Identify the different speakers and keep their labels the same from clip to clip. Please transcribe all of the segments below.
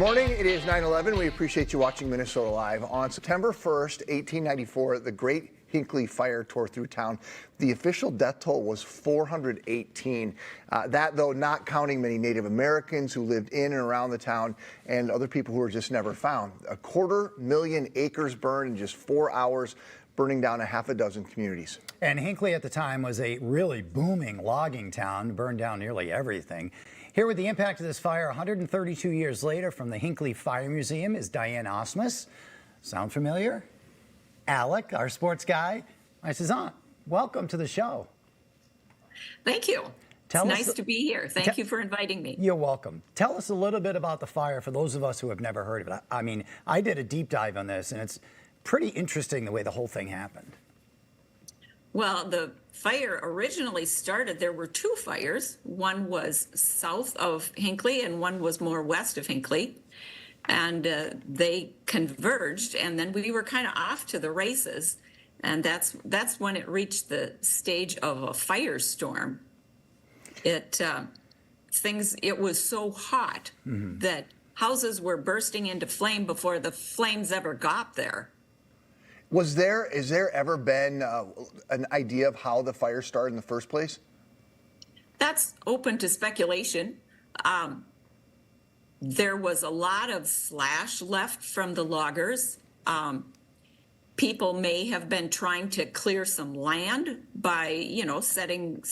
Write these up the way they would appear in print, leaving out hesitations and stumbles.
Speaker 1: morning. It is 9/11. We appreciate you watching Minnesota Live. On September 1st, 1894, the Great Hinckley Fire tore through town. The official death toll was 418. That, though, not counting many Native Americans who lived in and around the town and other people who were just never found. 250,000 acres burned in just 4 hours, burning down a half a dozen communities.
Speaker 2: And Hinckley at the time was a really booming logging town, burned down nearly everything. Here with the impact of this fire 132 years later from the Hinckley Fire Museum is Diane Ausmus. Sound familiar? Alec, our sports guy, my Suzanne, welcome to the show.
Speaker 3: Thank you. It's nice to be here. Thank you for inviting me.
Speaker 2: You're welcome. Tell us a little bit about the fire for those of us who have never heard of it. I mean, I did a deep dive on this, and it's pretty interesting the way the whole thing happened.
Speaker 3: Well, the fire originally started, there were two fires. One was south of Hinckley and one was more west of Hinckley. And they converged, and then we were kind of off to the races. And that's when it reached the stage of a firestorm. It was so hot that houses were bursting into flame before the flames ever got there.
Speaker 1: Has there ever been an idea of how the fire started in the first place?
Speaker 3: That's open to speculation. There was a lot of slash left from the loggers. People may have been trying to clear some land by, setting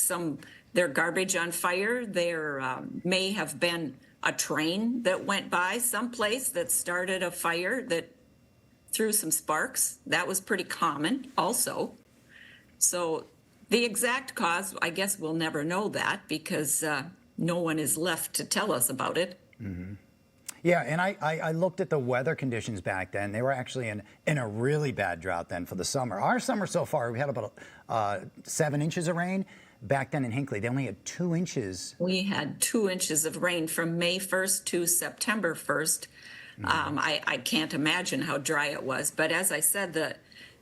Speaker 3: their garbage on fire. There may have been a train that went by someplace that started a fire that threw some sparks. That was pretty common also. So the exact cause, I guess we'll never know that because no one is left to tell us about it.
Speaker 2: Mm-hmm. Yeah, and I looked at the weather conditions back then. They were actually in a really bad drought then for the summer. Our summer so far, we had about 7 inches of rain. Back then in Hinckley, they only had 2 inches.
Speaker 3: We had 2 inches of rain from May 1st to September 1st. I can't imagine how dry it was. But as I said,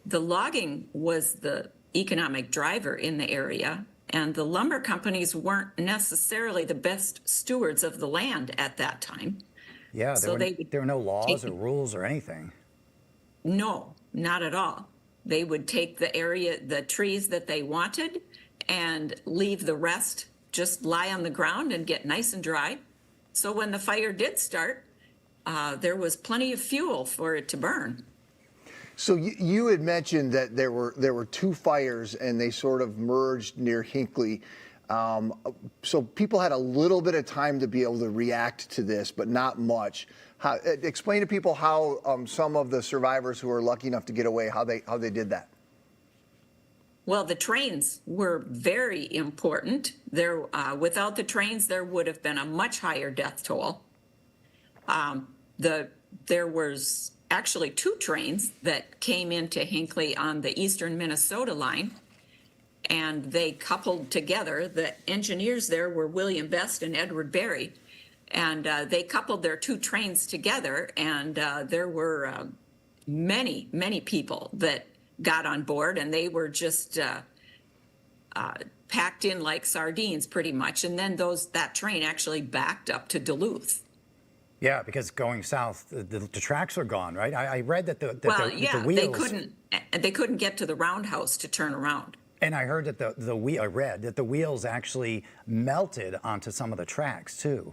Speaker 3: the logging was the economic driver in the area. And the lumber companies weren't necessarily the best stewards of the land at that time.
Speaker 2: Yeah, there were no laws or rules or anything.
Speaker 3: No, not at all. They would take the trees that they wanted and leave the rest just lie on the ground and get nice and dry. So when the fire did start, there was plenty of fuel for it to burn.
Speaker 1: So you had mentioned that there were two fires and they sort of merged near Hinckley. So people had a little bit of time to be able to react to this, but not much. Explain to people how some of the survivors who were lucky enough to get away, how they did that.
Speaker 3: Well, the trains were very important. Without the trains, there would have been a much higher death toll. There was actually 2 trains that came into Hinckley on the eastern Minnesota line, and they coupled together. The engineers there were William Best and Edward Berry, and they coupled their 2 trains together, and there were many, many people that got on board, and they were just packed in like sardines pretty much, and then that train actually backed up to Duluth.
Speaker 2: Yeah, because going south, the tracks were gone, right? I read that the
Speaker 3: wheels... they couldn't get to the roundhouse to turn around.
Speaker 2: And I heard that I read that the wheels actually melted onto some of the tracks too.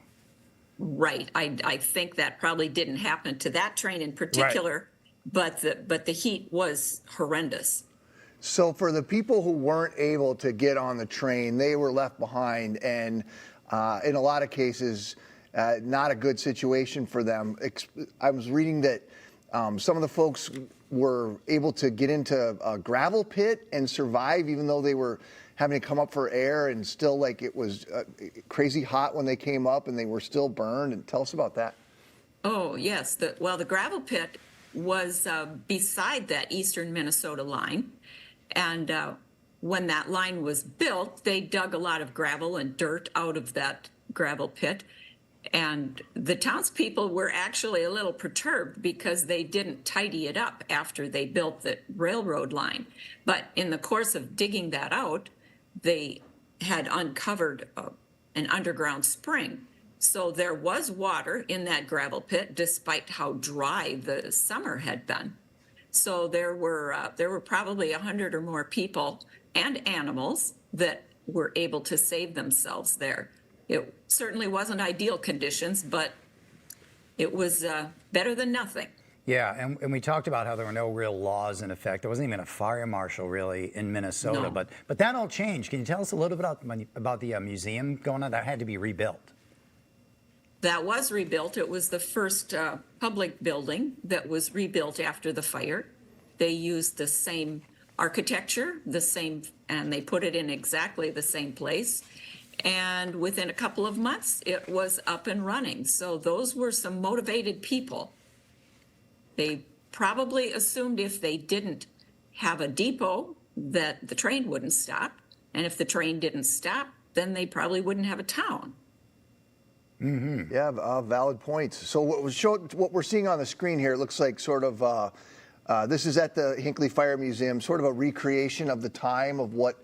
Speaker 3: Right. I think that probably didn't happen to that train in particular, right. but the heat was horrendous.
Speaker 1: So for the people who weren't able to get on the train, they were left behind, and in a lot of cases, not a good situation for them. I was reading that some of the folks were able to get into a gravel pit and survive, even though they were having to come up for air, and still, like, it was crazy hot when they came up and they were still burned. And tell us about that.
Speaker 3: Oh, yes. The gravel pit was beside that eastern Minnesota line. And when that line was built, they dug a lot of gravel and dirt out of that gravel pit. And the townspeople were actually a little perturbed because they didn't tidy it up after they built the railroad line. But in the course of digging that out, they had uncovered an underground spring So there was water in that gravel pit, despite how dry the summer had been. So there were probably 100 or more people and animals that were able to save themselves there. It certainly wasn't ideal conditions, but it was better than nothing.
Speaker 2: Yeah, and we talked about how there were no real laws in effect. There wasn't even a fire marshal really in Minnesota,
Speaker 3: No.
Speaker 2: but that all changed. Can you tell us a little bit about the museum going on? That had to be rebuilt.
Speaker 3: That was rebuilt. It was the first public building that was rebuilt after the fire. They used the same architecture, and they put it in exactly the same place. And within a couple of months, it was up and running. So those were some motivated people. They probably assumed if they didn't have a depot that the train wouldn't stop. And if the train didn't stop, then they probably wouldn't have a town.
Speaker 2: Mm-hmm.
Speaker 1: Yeah, valid points. So what we're seeing on the screen here, it looks like sort of, this is at the Hinckley Fire Museum, sort of a recreation of the time of what,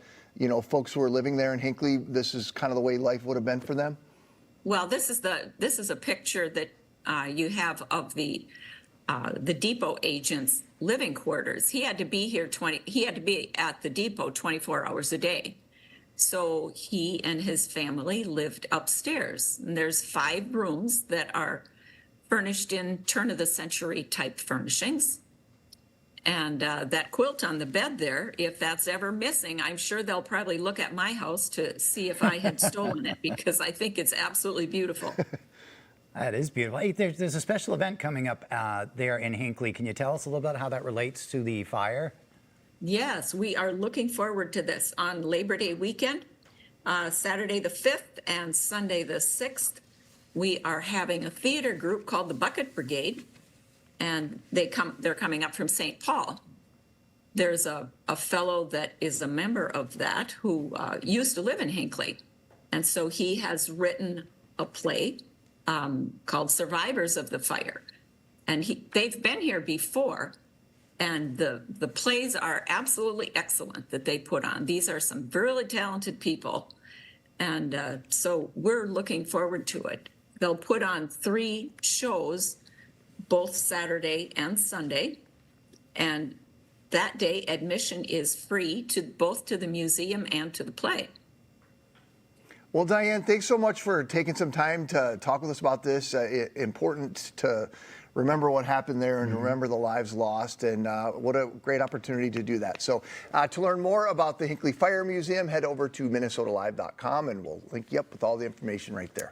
Speaker 1: folks who were living there in Hinckley. This is kind of the way life would have been for them.
Speaker 3: Well, this is a picture that you have of the depot agent's living quarters. He had to be at the depot 24 hours a day. So he and his family lived upstairs. And there's 5 rooms that are furnished in turn-of-the-century type furnishings. And that quilt on the bed there, if that's ever missing, I'm sure they'll probably look at my house to see if I had stolen it, because I think it's absolutely beautiful.
Speaker 2: That is beautiful. Hey, there's a special event coming up there in Hinckley. Can you tell us a little bit how that relates to the fire?
Speaker 3: Yes, we are looking forward to this on Labor Day weekend, Saturday the 5th and Sunday the 6th. We are having a theater group called the Bucket Brigade, and they're coming up from St. Paul. There's a fellow that is a member of that who used to live in Hinckley, and so he has written a play called Survivors of the Fire, and they've been here before. And the plays are absolutely excellent that they put on. These are some really talented people. And so we're looking forward to it. They'll put on 3 shows, both Saturday and Sunday. And that day, admission is free both to the museum and to the play.
Speaker 1: Well, Diane, thanks so much for taking some time to talk with us about this. Important to remember what happened there and remember the lives lost, and what a great opportunity to do that. So to learn more about the Hinckley Fire Museum, head over to minnesotalive.com, and we'll link you up with all the information right there.